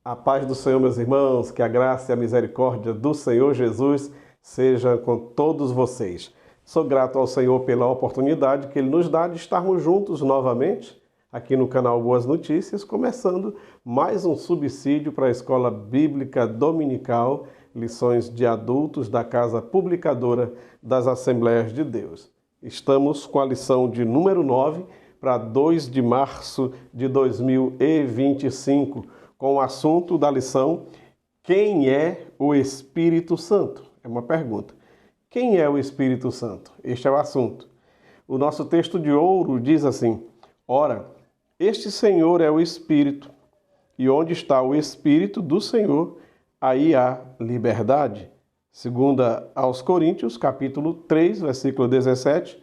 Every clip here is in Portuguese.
A paz do Senhor, meus irmãos, que a graça e a misericórdia do Senhor Jesus seja com todos vocês. Sou grato ao Senhor pela oportunidade que Ele nos dá de estarmos juntos novamente aqui no canal Boas Notícias, começando mais um subsídio para a Escola Bíblica Dominical, lições de adultos da Casa Publicadora das Assembleias de Deus. Estamos com a lição de número 9 para 2 de março de 2025, com o assunto da lição: quem é o Espírito Santo? É uma pergunta. Quem é o Espírito Santo? Este é o assunto. O nosso texto de ouro diz assim: ora, este Senhor é o Espírito, e onde está o Espírito do Senhor, aí há liberdade. Segunda aos Coríntios, capítulo 3, versículo 17,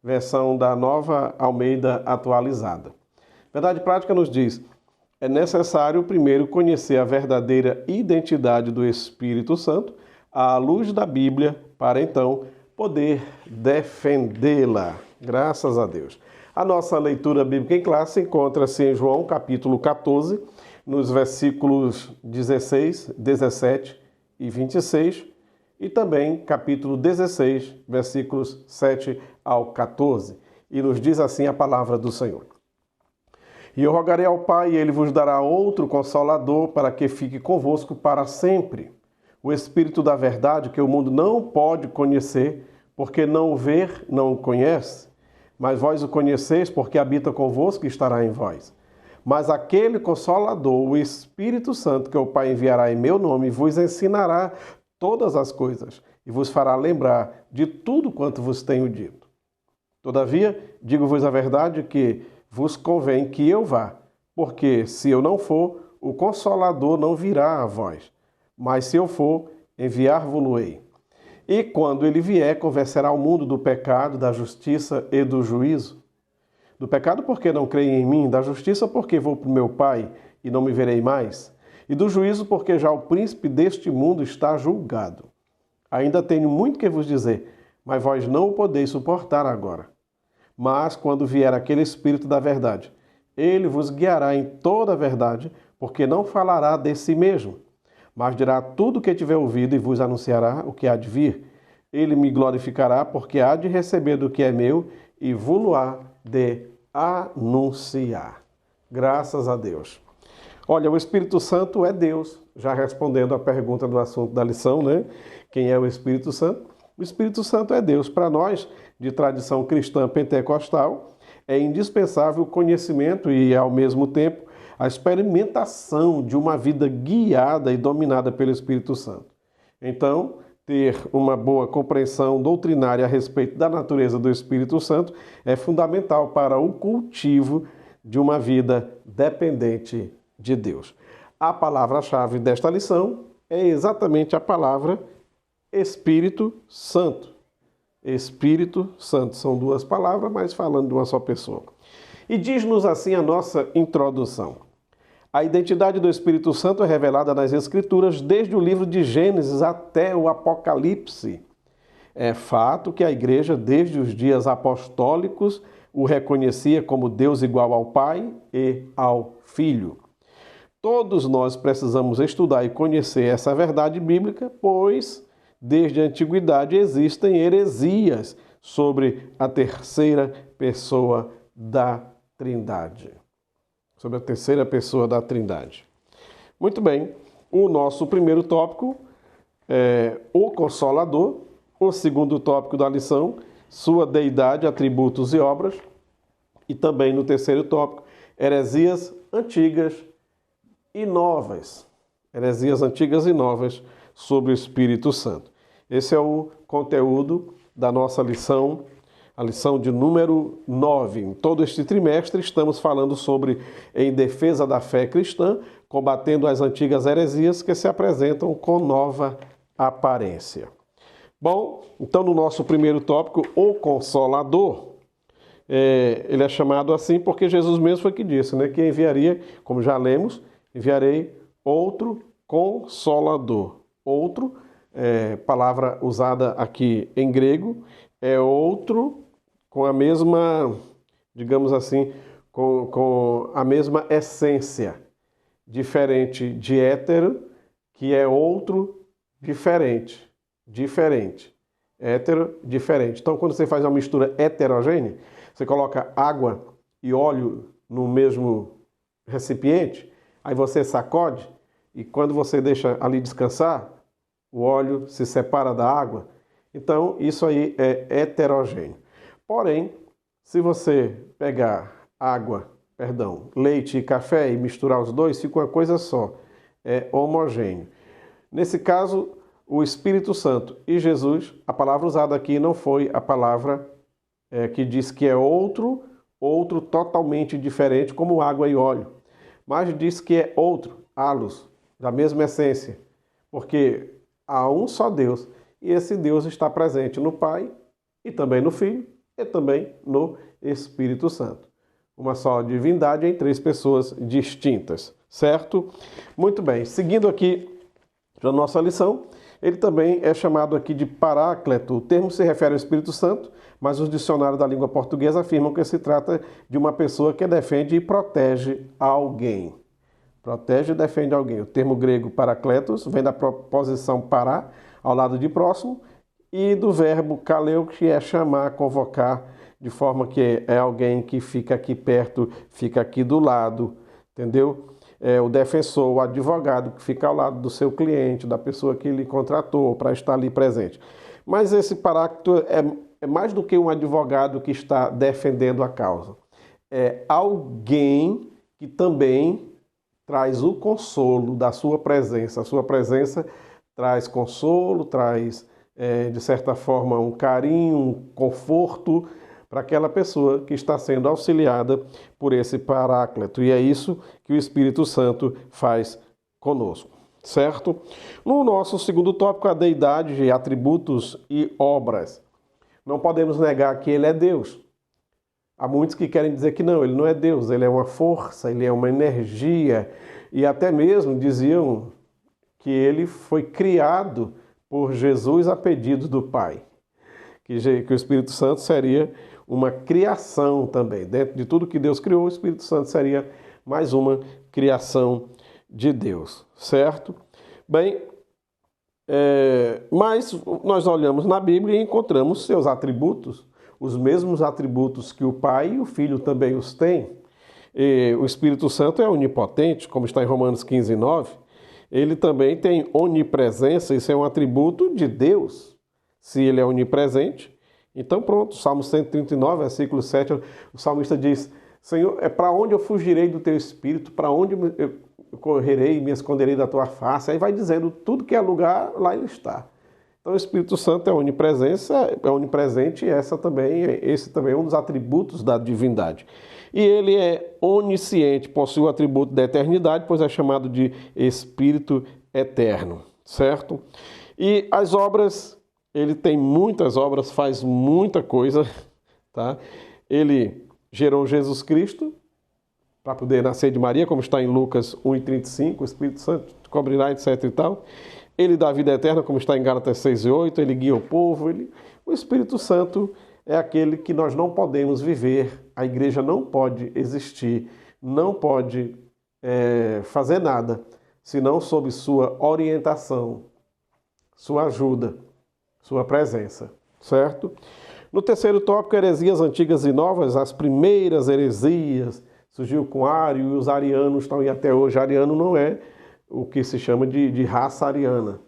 versão da Nova Almeida Atualizada. Verdade Prática nos diz: é necessário primeiro conhecer a verdadeira identidade do Espírito Santo à luz da Bíblia, para então poder defendê-la. Graças a Deus. A nossa leitura bíblica em classe encontra-se em João capítulo 14, nos versículos 16, 17 e 26, e também capítulo 16, versículos 7 ao 14. E nos diz assim a palavra do Senhor: e eu rogarei ao Pai, e Ele vos dará outro Consolador, para que fique convosco para sempre. O Espírito da verdade, que o mundo não pode conhecer, porque não o vê, não o conhece. Mas vós o conheceis, porque habita convosco e estará em vós. Mas aquele Consolador, o Espírito Santo, que o Pai enviará em meu nome, vos ensinará todas as coisas, e vos fará lembrar de tudo quanto vos tenho dito. Todavia, digo-vos a verdade, que vos convém que eu vá, porque se eu não for, o Consolador não virá a vós. Mas se eu for, enviar-vos-ei. E quando ele vier, convencerá o mundo do pecado, da justiça e do juízo. Do pecado, porque não creem em mim; da justiça, porque vou para o meu Pai e não me verei mais; e do juízo, porque já o príncipe deste mundo está julgado. Ainda tenho muito que vos dizer, mas vós não o podeis suportar agora. Mas quando vier aquele Espírito da verdade, ele vos guiará em toda a verdade, porque não falará de si mesmo, mas dirá tudo o que tiver ouvido e vos anunciará o que há de vir. Ele me glorificará, porque há de receber do que é meu e vou-lo-á de anunciar. Graças a Deus. Olha, o Espírito Santo é Deus. Já respondendo à pergunta do assunto da lição, né? Quem é o Espírito Santo? O Espírito Santo é Deus. Para nós, de tradição cristã pentecostal, é indispensável o conhecimento e, ao mesmo tempo, a experimentação de uma vida guiada e dominada pelo Espírito Santo. Então, ter uma boa compreensão doutrinária a respeito da natureza do Espírito Santo é fundamental para o cultivo de uma vida dependente de Deus. A palavra-chave desta lição é exatamente a palavra Espírito Santo. Espírito Santo. São duas palavras, mas falando de uma só pessoa. E diz-nos assim a nossa introdução: a identidade do Espírito Santo é revelada nas Escrituras desde o livro de Gênesis até o Apocalipse. É fato que a Igreja, desde os dias apostólicos, o reconhecia como Deus igual ao Pai e ao Filho. Todos nós precisamos estudar e conhecer essa verdade bíblica, pois desde a antiguidade existem heresias sobre a terceira pessoa da Trindade. Sobre a terceira pessoa da Trindade. Muito bem, o nosso primeiro tópico é o Consolador. O segundo tópico da lição, sua deidade, atributos e obras. E também no terceiro tópico, heresias antigas e novas. Heresias antigas e novas sobre o Espírito Santo. Esse é o conteúdo da nossa lição, a lição de número 9. Em todo este trimestre estamos falando sobre em defesa da fé cristã, combatendo as antigas heresias que se apresentam com nova aparência. Bom, então no nosso primeiro tópico, o Consolador, ele é chamado assim porque Jesus mesmo foi que disse, né, que enviaria, como já lemos, enviarei outro Consolador. Outro, palavra usada aqui em grego, é outro com a mesma, digamos assim, com a mesma essência diferente de hétero, que é outro diferente. Diferente. Hétero, diferente. Então, quando você faz uma mistura heterogênea, você coloca água e óleo no mesmo recipiente, aí você sacode e quando você deixa ali descansar, o óleo se separa da água. Então, isso aí é heterogêneo. Porém, se você pegar leite e café e misturar os dois, fica uma coisa só. É homogêneo. Nesse caso, o Espírito Santo e Jesus, a palavra usada aqui não foi a palavra que diz que é outro totalmente diferente, como água e óleo, mas diz que é outro, halos, da mesma essência, porque há um só Deus, e esse Deus está presente no Pai, e também no Filho, e também no Espírito Santo. Uma só divindade em três pessoas distintas, certo? Muito bem, seguindo aqui para a nossa lição, ele também é chamado aqui de Paráclito. O termo se refere ao Espírito Santo, mas os dicionários da língua portuguesa afirmam que se trata de uma pessoa que defende e protege alguém. Protege e defende alguém. O termo grego parakletos vem da preposição para, ao lado de próximo, e do verbo kaleo, que é chamar, convocar, de forma que é alguém que fica aqui perto, fica aqui do lado, entendeu? É o defensor, o advogado que fica ao lado do seu cliente, da pessoa que ele contratou para estar ali presente. Mas esse paráclito é mais do que um advogado que está defendendo a causa. É alguém que também traz o consolo da sua presença. A sua presença traz consolo, traz, de certa forma, um carinho, um conforto para aquela pessoa que está sendo auxiliada por esse Paráclito. E é isso que o Espírito Santo faz conosco, certo? No nosso segundo tópico, a deidade, atributos e obras. Não podemos negar que ele é Deus. Há muitos que querem dizer que não, ele não é Deus, ele é uma força, ele é uma energia. E até mesmo diziam que ele foi criado por Jesus a pedido do Pai. Que o Espírito Santo seria uma criação também. Dentro de tudo que Deus criou, o Espírito Santo seria mais uma criação de Deus, certo? Bem, mas nós olhamos na Bíblia e encontramos seus atributos, os mesmos atributos que o Pai e o Filho também os têm. E o Espírito Santo é onipotente, como está em Romanos 15, 9. Ele também tem onipresença, isso é um atributo de Deus. Se ele é onipresente, então pronto, Salmo 139, versículo 7, o salmista diz: Senhor, para onde eu fugirei do teu espírito? Para onde eu correrei e me esconderei da tua face? Aí vai dizendo, tudo que é lugar, lá ele está. Então o Espírito Santo é onipresente e esse também é um dos atributos da divindade. E ele é onisciente, possui o atributo da eternidade, pois é chamado de Espírito Eterno, certo? E as obras, ele tem muitas obras, faz muita coisa, tá? Ele gerou Jesus Cristo para poder nascer de Maria, como está em Lucas 1,35, o Espírito Santo cobrirá, etc e tal. Ele dá vida eterna, como está em Gálatas 6,8, ele guia o povo. O Espírito Santo é aquele que nós não podemos viver, a igreja não pode existir, não pode fazer nada, senão sob sua orientação, sua ajuda, sua presença, certo? No terceiro tópico, heresias antigas e novas, as primeiras heresias, surgiu com Ário e os arianos estão aí até hoje. Ariano não é o que se chama de raça ariana.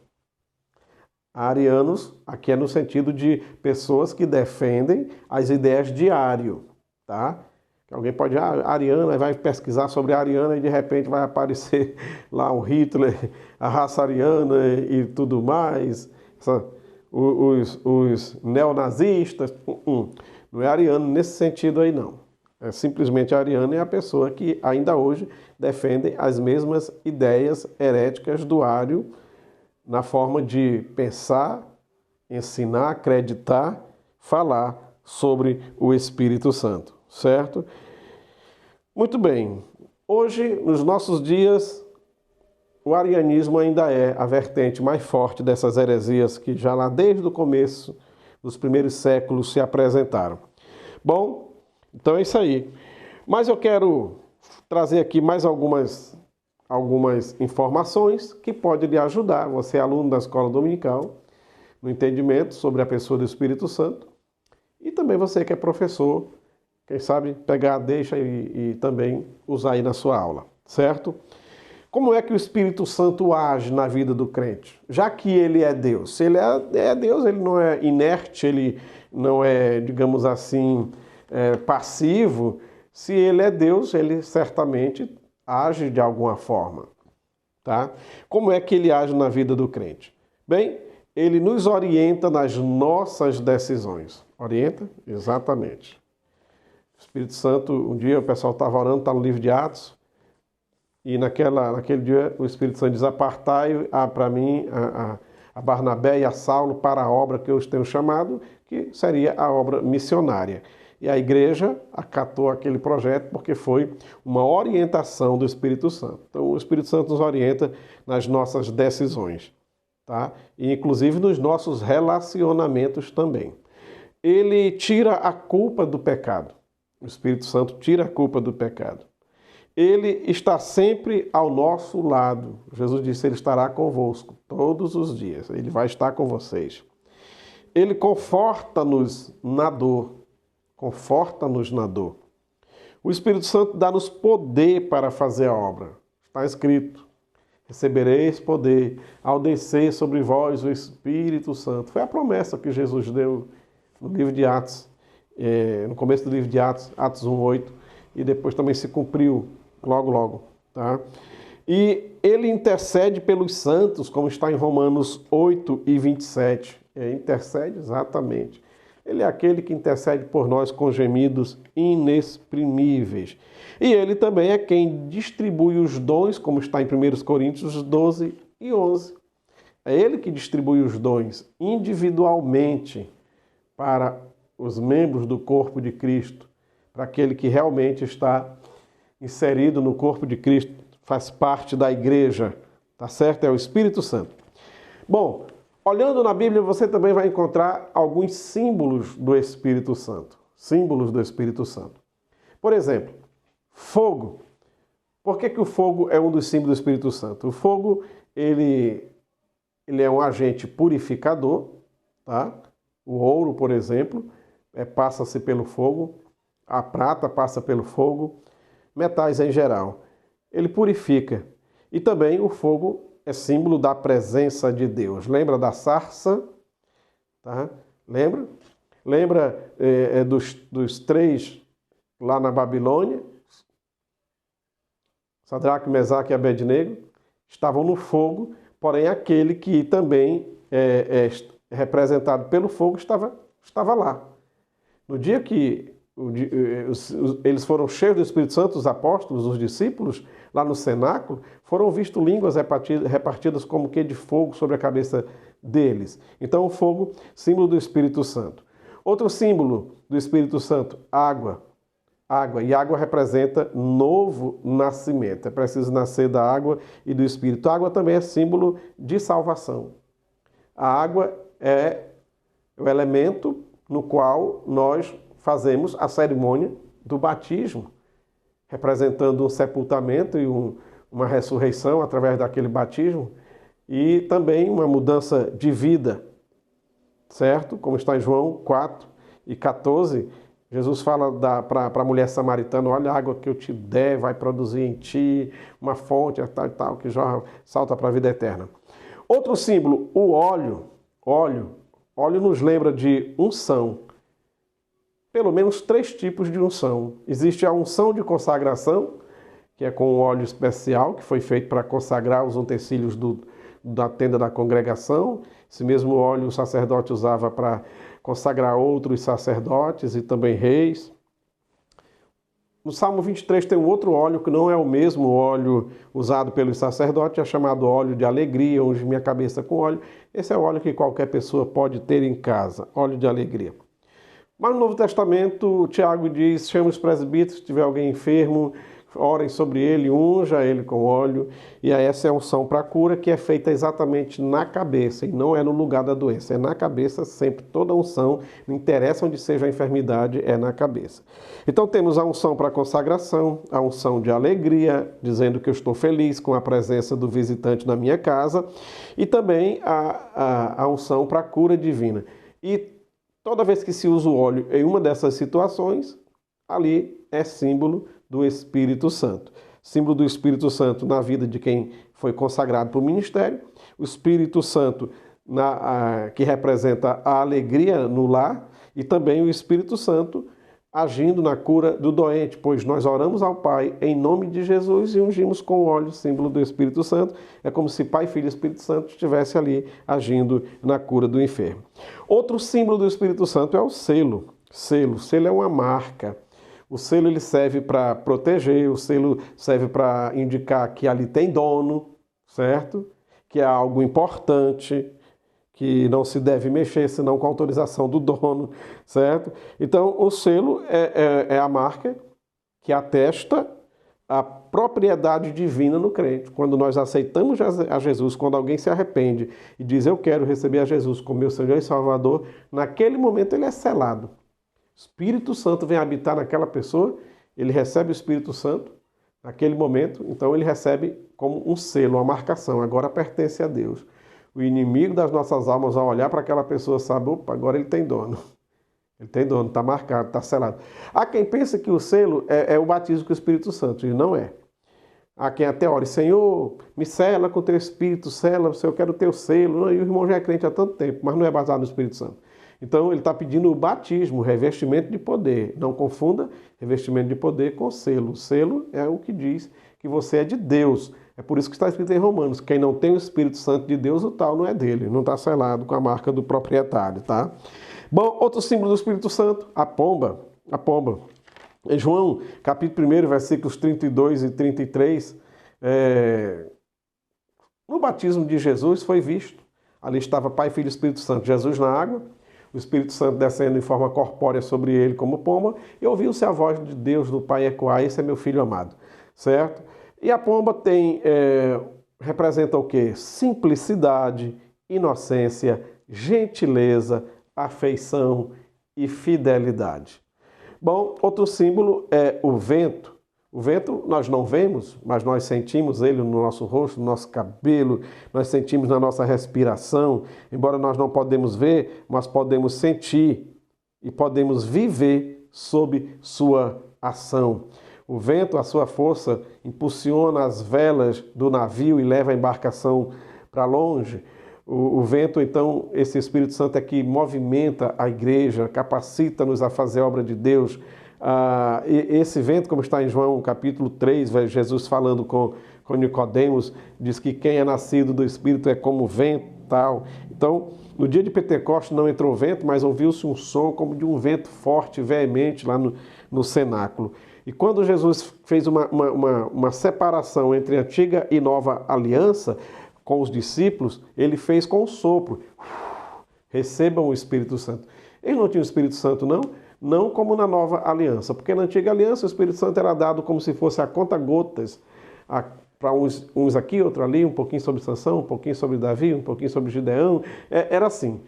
Arianos, aqui é no sentido de pessoas que defendem as ideias de Ário, tá? Alguém pode, ariana, vai pesquisar sobre a ariana e de repente vai aparecer lá o Hitler, a raça ariana e tudo mais, os neonazistas. Não é ariano nesse sentido aí não. É simplesmente ariano é a pessoa que ainda hoje defende as mesmas ideias heréticas do Ário na forma de pensar, ensinar, acreditar, falar sobre o Espírito Santo, certo? Muito bem. Hoje, nos nossos dias, o arianismo ainda é a vertente mais forte dessas heresias que já lá desde o começo dos primeiros séculos se apresentaram. Bom, então é isso aí. Mas eu quero trazer aqui mais algumas algumas informações que podem lhe ajudar. Você é aluno da escola dominical, no entendimento sobre a pessoa do Espírito Santo. E também você que é professor, quem sabe pegar, deixa e também usar aí na sua aula, certo? Como é que o Espírito Santo age na vida do crente? Já que ele é Deus. Se ele é Deus, ele não é inerte, ele não é, digamos assim, passivo. Se ele é Deus, ele certamente age de alguma forma, tá? Como é que ele age na vida do crente? Bem, ele nos orienta nas nossas decisões. Orienta? Exatamente. O Espírito Santo, um dia o pessoal estava orando, está no livro de Atos, e naquele dia o Espírito Santo diz: apartai para mim a Barnabé e a Saulo para a obra que eu os tenho chamado, que seria a obra missionária. E a igreja acatou aquele projeto porque foi uma orientação do Espírito Santo. Então o Espírito Santo nos orienta nas nossas decisões, tá? E inclusive nos nossos relacionamentos também. Ele tira a culpa do pecado. O Espírito Santo tira a culpa do pecado. Ele está sempre ao nosso lado. Jesus disse: ele estará convosco todos os dias. Ele vai estar com vocês. Ele conforta-nos na dor. Conforta-nos na dor. O Espírito Santo dá-nos poder para fazer a obra. Está escrito: recebereis poder ao descer sobre vós o Espírito Santo. Foi a promessa que Jesus deu no livro de Atos, no começo do livro de Atos, Atos 1:8, e depois também se cumpriu logo, tá? E ele intercede pelos santos, como está em Romanos 8:27. Intercede exatamente. Ele é aquele que intercede por nós com gemidos inexprimíveis. E ele também é quem distribui os dons, como está em 1 Coríntios 12:11. É ele que distribui os dons individualmente para os membros do corpo de Cristo, para aquele que realmente está inserido no corpo de Cristo, faz parte da igreja, tá certo? É o Espírito Santo. Bom, olhando na Bíblia, você também vai encontrar alguns símbolos do Espírito Santo. Símbolos do Espírito Santo. Por exemplo, fogo. Por que o fogo é um dos símbolos do Espírito Santo? O fogo, ele é um agente purificador, tá? O ouro, por exemplo, passa-se pelo fogo. A prata passa pelo fogo. Metais em geral. Ele purifica. E também o fogo é símbolo da presença de Deus. Lembra da sarça? Tá? Lembra? Lembra dos três lá na Babilônia? Sadraque, Mesaque e Abednego estavam no fogo, porém aquele que também é representado pelo fogo estava lá. No dia que eles foram cheios do Espírito Santo, os apóstolos, os discípulos, lá no cenáculo, foram vistos línguas repartidas como que de fogo sobre a cabeça deles. Então o fogo, símbolo do Espírito Santo. Outro símbolo do Espírito Santo, água. Água. E água representa novo nascimento. É preciso nascer da água e do Espírito. A água também é símbolo de salvação. A água é o elemento no qual nós fazemos a cerimônia do batismo, representando um sepultamento e uma ressurreição através daquele batismo, e também uma mudança de vida, certo? Como está em João 4:14, Jesus fala para a mulher samaritana: olha, a água que eu te der vai produzir em ti uma fonte, tal e tal, que já salta para a vida eterna. Outro símbolo, o óleo. Óleo nos lembra de unção. Pelo menos 3 tipos de unção. Existe a unção de consagração, que é com um óleo especial, que foi feito para consagrar os utensílios da tenda da congregação. Esse mesmo óleo o sacerdote usava para consagrar outros sacerdotes e também reis. No Salmo 23 tem um outro óleo que não é o mesmo óleo usado pelos sacerdotes, é chamado óleo de alegria, unge minha cabeça com óleo. Esse é o óleo que qualquer pessoa pode ter em casa, óleo de alegria. Mas no Novo Testamento, Tiago diz: chama os presbíteros, se tiver alguém enfermo, orem sobre ele, unja ele com óleo, e aí essa é a unção para cura que é feita exatamente na cabeça, e não é no lugar da doença, é na cabeça sempre, toda unção, não interessa onde seja a enfermidade, é na cabeça. Então temos a unção para consagração, a unção de alegria, dizendo que eu estou feliz com a presença do visitante na minha casa, e também a unção para cura divina. E toda vez que se usa o óleo em uma dessas situações, ali é símbolo do Espírito Santo. Símbolo do Espírito Santo na vida de quem foi consagrado para o ministério. O Espírito Santo que representa a alegria no lar. E também o Espírito Santo agindo na cura do doente, pois nós oramos ao Pai em nome de Jesus e ungimos com óleo, símbolo do Espírito Santo. É como se Pai, Filho e Espírito Santo estivesse ali agindo na cura do enfermo. Outro símbolo do Espírito Santo é o selo. Selo é uma marca. O selo ele serve para proteger, o selo serve para indicar que ali tem dono, certo? Que é algo importante, que não se deve mexer senão com a autorização do dono, certo? Então, o selo é a marca que atesta a propriedade divina no crente. Quando nós aceitamos a Jesus, quando alguém se arrepende e diz eu quero receber a Jesus como meu Senhor e Salvador, naquele momento ele é selado. O Espírito Santo vem habitar naquela pessoa, ele recebe o Espírito Santo naquele momento, então ele recebe como um selo, uma marcação, agora pertence a Deus. O inimigo das nossas almas, ao olhar para aquela pessoa, sabe, opa, agora ele tem dono. Ele tem dono, está marcado, está selado. Há quem pensa que o selo é o batismo com o Espírito Santo, e não é. Há quem até ore, Senhor, me sela com o teu Espírito, sela, eu quero o teu selo. Não, e o irmão já é crente há tanto tempo, mas não é baseado no Espírito Santo. Então ele está pedindo o batismo, o revestimento de poder. Não confunda revestimento de poder com selo. O selo é o que diz que você é de Deus. É por isso que está escrito em Romanos, quem não tem o Espírito Santo de Deus, o tal não é dele. Não está selado com a marca do proprietário, tá? Bom, outro símbolo do Espírito Santo, a pomba. A pomba. Em João, capítulo 1, versículos 32 e 33, no batismo de Jesus foi visto. Ali estava Pai, Filho e Espírito Santo. Jesus na água, o Espírito Santo descendo em forma corpórea sobre ele como pomba, e ouviu-se a voz de Deus, do Pai, ecoar, esse é meu Filho amado, certo? E a pomba representa o quê? Simplicidade, inocência, gentileza, afeição e fidelidade. Bom, outro símbolo é o vento. O vento nós não vemos, mas nós sentimos ele no nosso rosto, no nosso cabelo, nós sentimos na nossa respiração. Embora nós não podemos ver, mas podemos sentir e podemos viver sob sua ação. O vento, a sua força, impulsiona as velas do navio e leva a embarcação para longe. O vento, então, esse Espírito Santo é que movimenta a igreja, capacita-nos a fazer a obra de Deus. Esse vento, como está em João capítulo 3, Jesus falando com Nicodemos, diz que quem é nascido do Espírito é como vento, tal. Então, no dia de Pentecostes não entrou vento, mas ouviu-se um som como de um vento forte, veemente, lá no cenáculo. E quando Jesus fez uma separação entre a antiga e nova aliança com os discípulos, ele fez com o sopro. Recebam o Espírito Santo. Eles não tinham o Espírito Santo, não? Não como na nova aliança, porque na antiga aliança o Espírito Santo era dado como se fosse a conta-gotas, para uns aqui, outro ali, um pouquinho sobre Sansão, um pouquinho sobre Davi, um pouquinho sobre Gideão, era assim.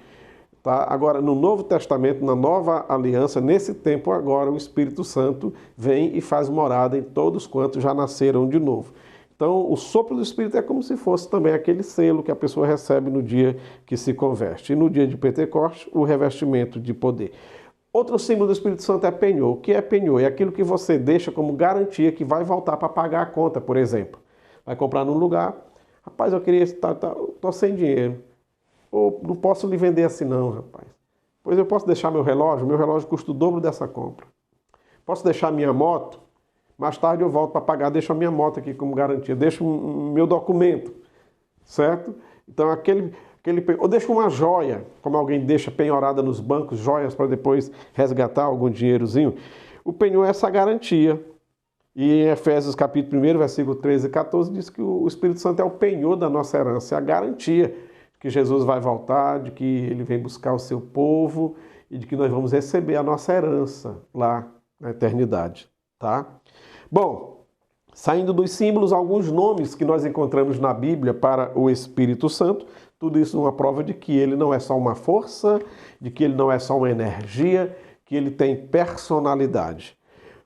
Tá? Agora, no Novo Testamento, na nova aliança, nesse tempo agora, o Espírito Santo vem e faz morada em todos quantos já nasceram de novo. Então, o sopro do Espírito é como se fosse também aquele selo que a pessoa recebe no dia que se converte. E no dia de Pentecostes, o revestimento de poder. Outro símbolo do Espírito Santo é penhor. O que é penhor? É aquilo que você deixa como garantia que vai voltar para pagar a conta, por exemplo. Vai comprar num lugar, rapaz, eu queria estar, estou sem dinheiro. Ou não posso lhe vender assim não, rapaz. Pois eu posso deixar meu relógio custa o dobro dessa compra. Posso deixar minha moto? Mais tarde eu volto para pagar, deixo a minha moto aqui como garantia, deixo meu documento, certo? Então ou deixo uma joia, como alguém deixa penhorada nos bancos, joias para depois resgatar algum dinheirozinho. O penhor é essa garantia. E em Efésios capítulo 1, versículo 13 e 14, diz que o Espírito Santo é o penhor da nossa herança, é a garantia que Jesus vai voltar, de que ele vem buscar o seu povo e de que nós vamos receber a nossa herança lá na eternidade, tá? Bom, Saindo dos símbolos, alguns nomes que nós encontramos na Bíblia para o Espírito Santo, tudo isso uma prova de que ele não é só uma força, de que ele não é só uma energia, que ele tem personalidade.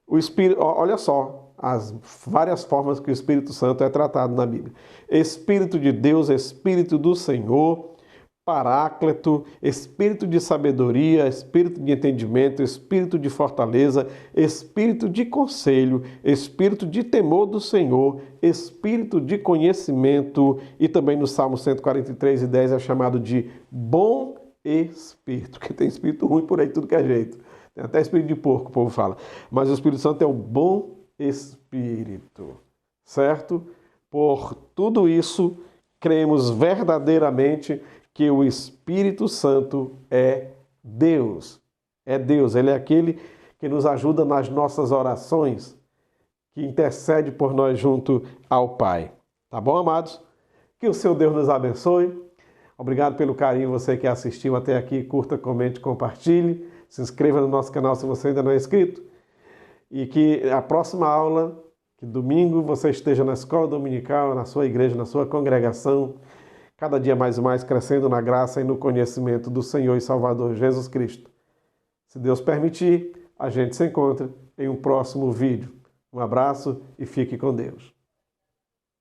O Espírito, olha só as várias formas que o Espírito Santo é tratado na Bíblia. Espírito de Deus, Espírito do Senhor, Paráclito, Espírito de sabedoria, Espírito de entendimento, Espírito de fortaleza, Espírito de conselho, Espírito de temor do Senhor, Espírito de conhecimento, e também no Salmo 143:10 é chamado de bom Espírito, que tem espírito ruim por aí tudo que é jeito. Tem até espírito de porco, o povo fala. Mas o Espírito Santo é o bom Espírito, certo? Por tudo isso, cremos verdadeiramente que o Espírito Santo é Deus. É Deus, ele é aquele que nos ajuda nas nossas orações, que intercede por nós junto ao Pai. Tá bom, amados? Que o seu Deus nos abençoe. Obrigado pelo carinho, você que assistiu até aqui. Curta, comente, compartilhe. Se inscreva no nosso canal se você ainda não é inscrito. E que a próxima aula, que domingo, você esteja na escola dominical, na sua igreja, na sua congregação, cada dia mais e mais crescendo na graça e no conhecimento do Senhor e Salvador Jesus Cristo. Se Deus permitir, a gente se encontra em um próximo vídeo. Um abraço e fique com Deus.